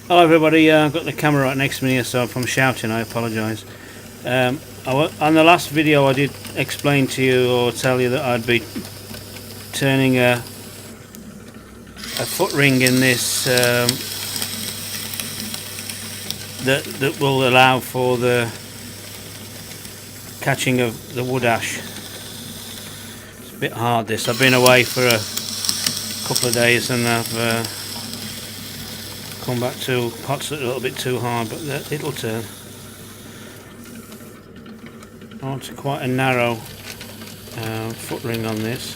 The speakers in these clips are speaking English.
Hello everybody, I've got the camera right next to me here, so if I'm shouting I apologise. On the last video I did explain to you or tell you that I'd be turning a foot ring in this that will allow for the catching of the wood ash. It's a bit hard this. I've been away for a couple of days and I've come back to pots that are a little bit too hard, but it'll turn. I want quite a narrow foot ring on this.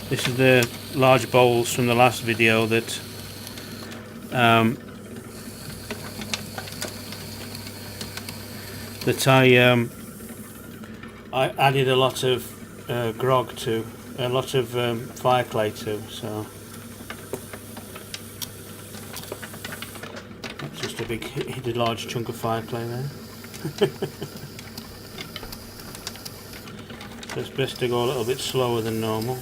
This is the large bowls from the last video that I added a lot of grog to, a lot of fire clay to, so that's just a big, large chunk of fire clay there. So it's best to go a little bit slower than normal.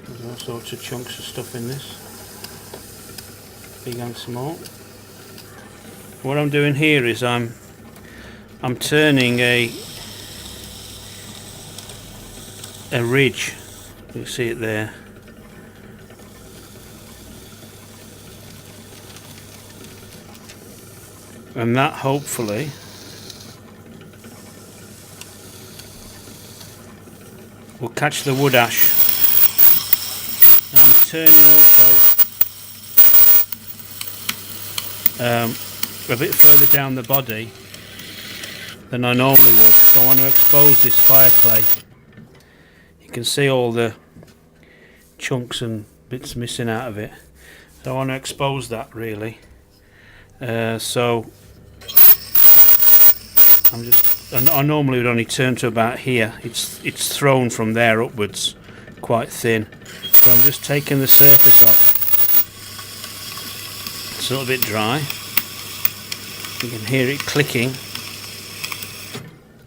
There's all sorts of chunks of stuff in this, big and small. What I'm doing here is I'm turning a ridge. You see it there. And that hopefully will catch the wood ash. Now I'm turning also a bit further down the body than I normally would, so I want to expose this fire clay. You can see all the chunks and bits missing out of it, so I want to expose that really. So I normally would only turn to about here. It's thrown from there upwards quite thin, so I'm just taking the surface off. It's a little bit dry. You can hear it clicking,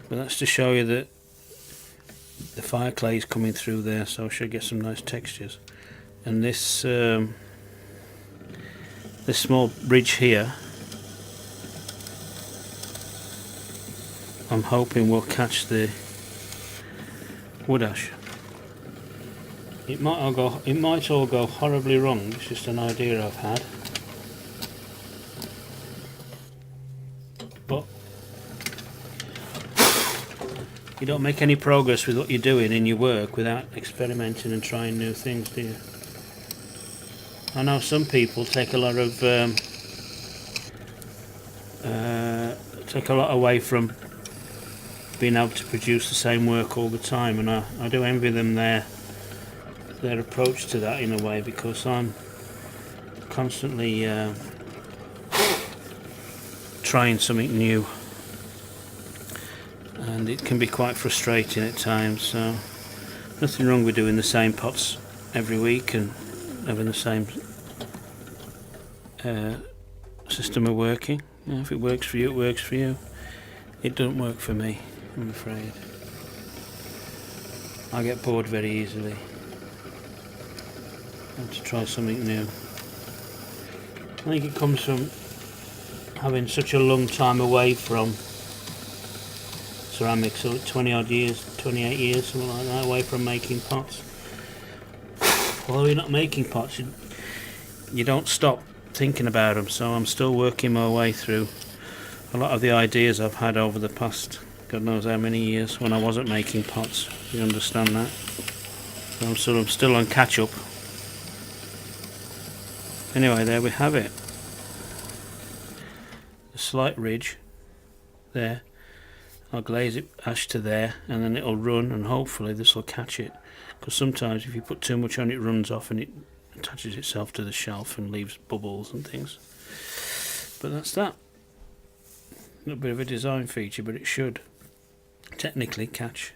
but that's to show you that the fire clay is coming through there, so I should get some nice textures. And this this small bridge here, I'm hoping will catch the wood ash. It might all go horribly wrong. It's just an idea I've had. But you don't make any progress with what you're doing in your work without experimenting and trying new things, do you? I know some people take a lot away from being able to produce the same work all the time, and I do envy them their approach to that in a way, because I'm constantly trying something new, and it can be quite frustrating at times. So nothing wrong with doing the same pots every week and having the same system of working. You know, if it works for you, it works for you. It doesn't work for me, I'm afraid. I get bored very easily. I have to try something new. I think it comes from having such a long time away from ceramics, so 20 odd years, 28 years, something like that, away from making pots. Although you're not making pots, you don't stop thinking about them, so I'm still working my way through a lot of the ideas I've had over the past God knows how many years when I wasn't making pots. You understand that? So I'm still on catch up. Anyway, there we have it. A slight ridge there. I'll glaze it ash to there, and then it'll run, and hopefully this will catch it, because sometimes if you put too much on it runs off and it attaches itself to the shelf and leaves bubbles and things. But that's that. A little bit of a design feature, but it should technically catch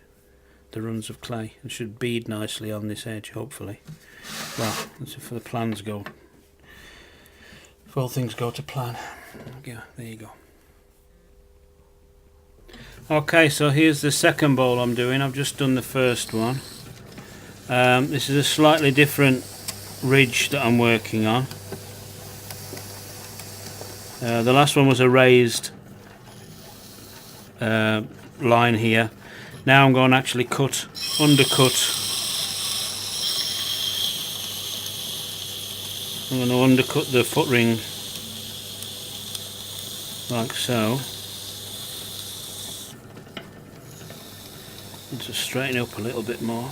the runs of clay and should bead nicely on this edge, hopefully. Well, that's if the plans go, if all things go to plan. Yeah, there you go. Okay, so here's the second bowl I'm doing. I've just done the first one. This is a slightly different ridge that I'm working on. The last one was a raised line here. Now I'm going to actually undercut. I'm going to undercut the foot ring like so, and just straighten up a little bit more.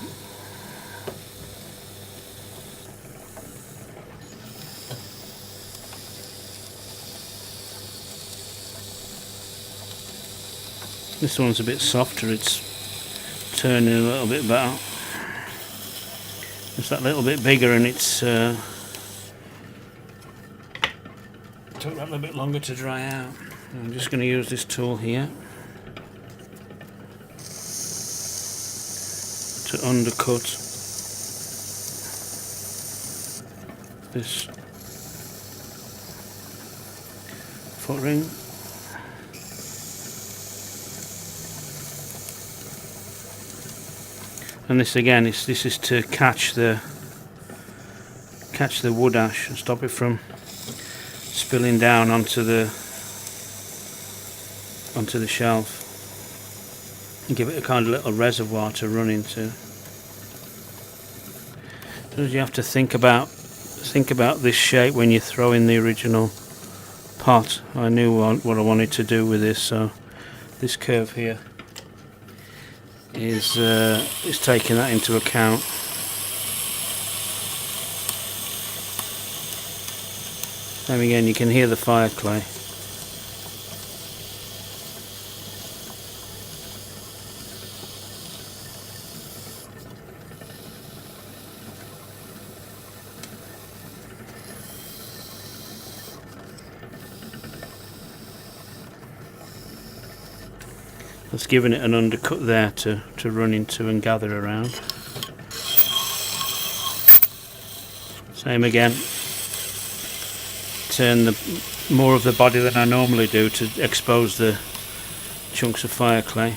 This one's a bit softer, it's turning a little bit better. It's that little bit bigger and it's took that a little bit longer to dry out. I'm just going to use this tool here to undercut this foot ring. And this again, this is to catch the wood ash and stop it from spilling down onto the shelf, and give it a kind of little reservoir to run into. So you have to think about this shape when you throw in the original pot. I knew what I wanted to do with this, so this curve here is taking that into account. And again, you can hear the fire clay. That's giving it an undercut there to run into and gather around. Same again. Turn more of the body than I normally do to expose the chunks of fire clay.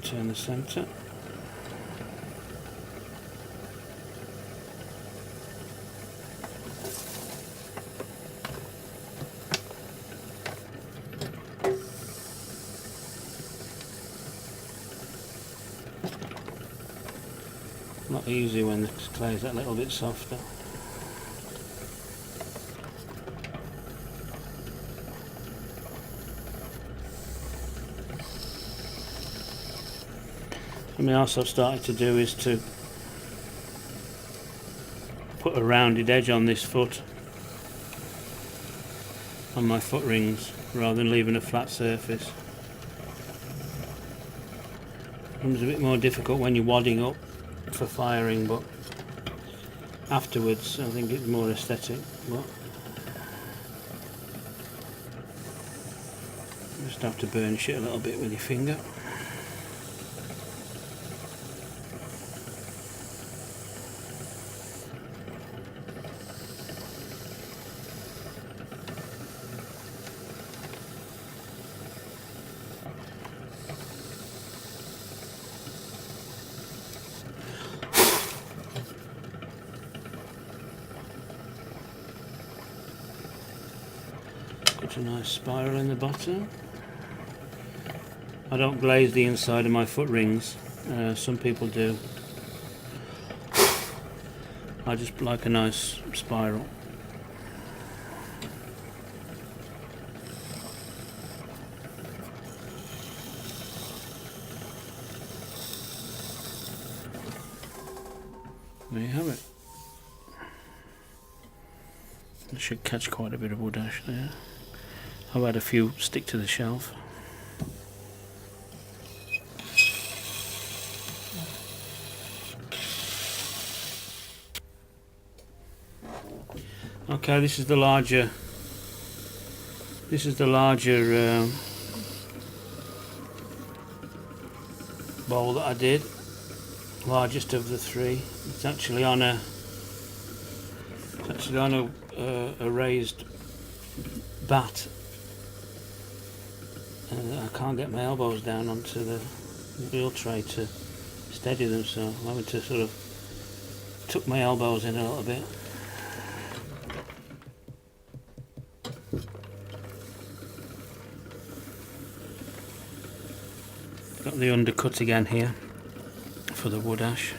Turn the centre. Not easy when the clay is that little bit softer. Something else I've started to do is to put a rounded edge on this foot, on my foot rings, rather than leaving a flat surface. It's a bit more difficult when you're wadding up for firing, but afterwards I think it's more aesthetic. But you just have to burnish it a little bit with your finger. Got a nice spiral in the bottom. I don't glaze the inside of my foot rings, some people do. I just like a nice spiral. There you have it. It should catch quite a bit of wood ash there. I've had a few stick to the shelf. Okay, this is the larger bowl that I did. Largest of the three. It's actually on a raised bat. I can't get my elbows down onto the wheel tray to steady them, so I'm having to sort of tuck my elbows in a little bit. Got the undercut again here for the wood ash.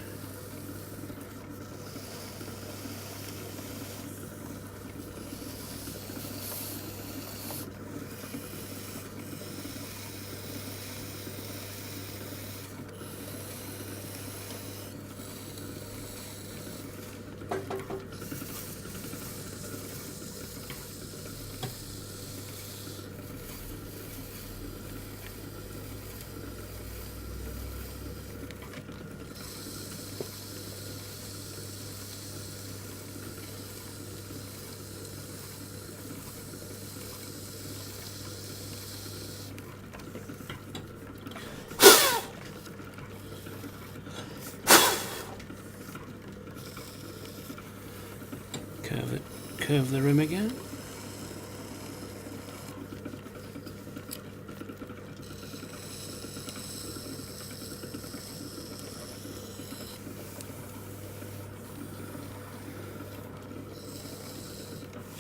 Curve the rim again.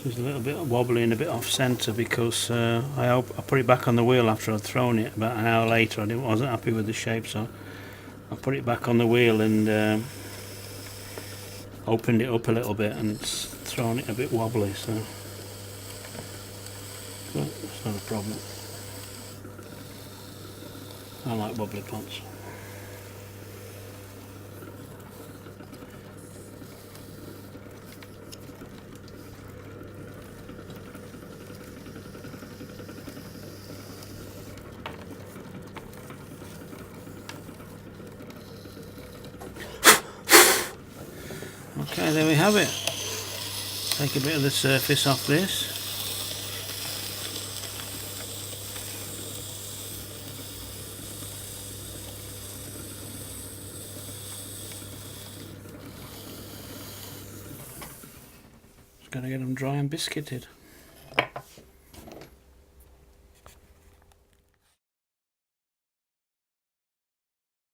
It's a little bit wobbly and a bit off centre because I put it back on the wheel after I'd thrown it. About an hour later, I wasn't happy with the shape, so I put it back on the wheel and opened it up a little bit, and it's thrown it a bit wobbly, so but it's not a problem. I like wobbly pots. Okay, there we have it. Take a bit of the surface off this. Just gotta get them dry and biscuited.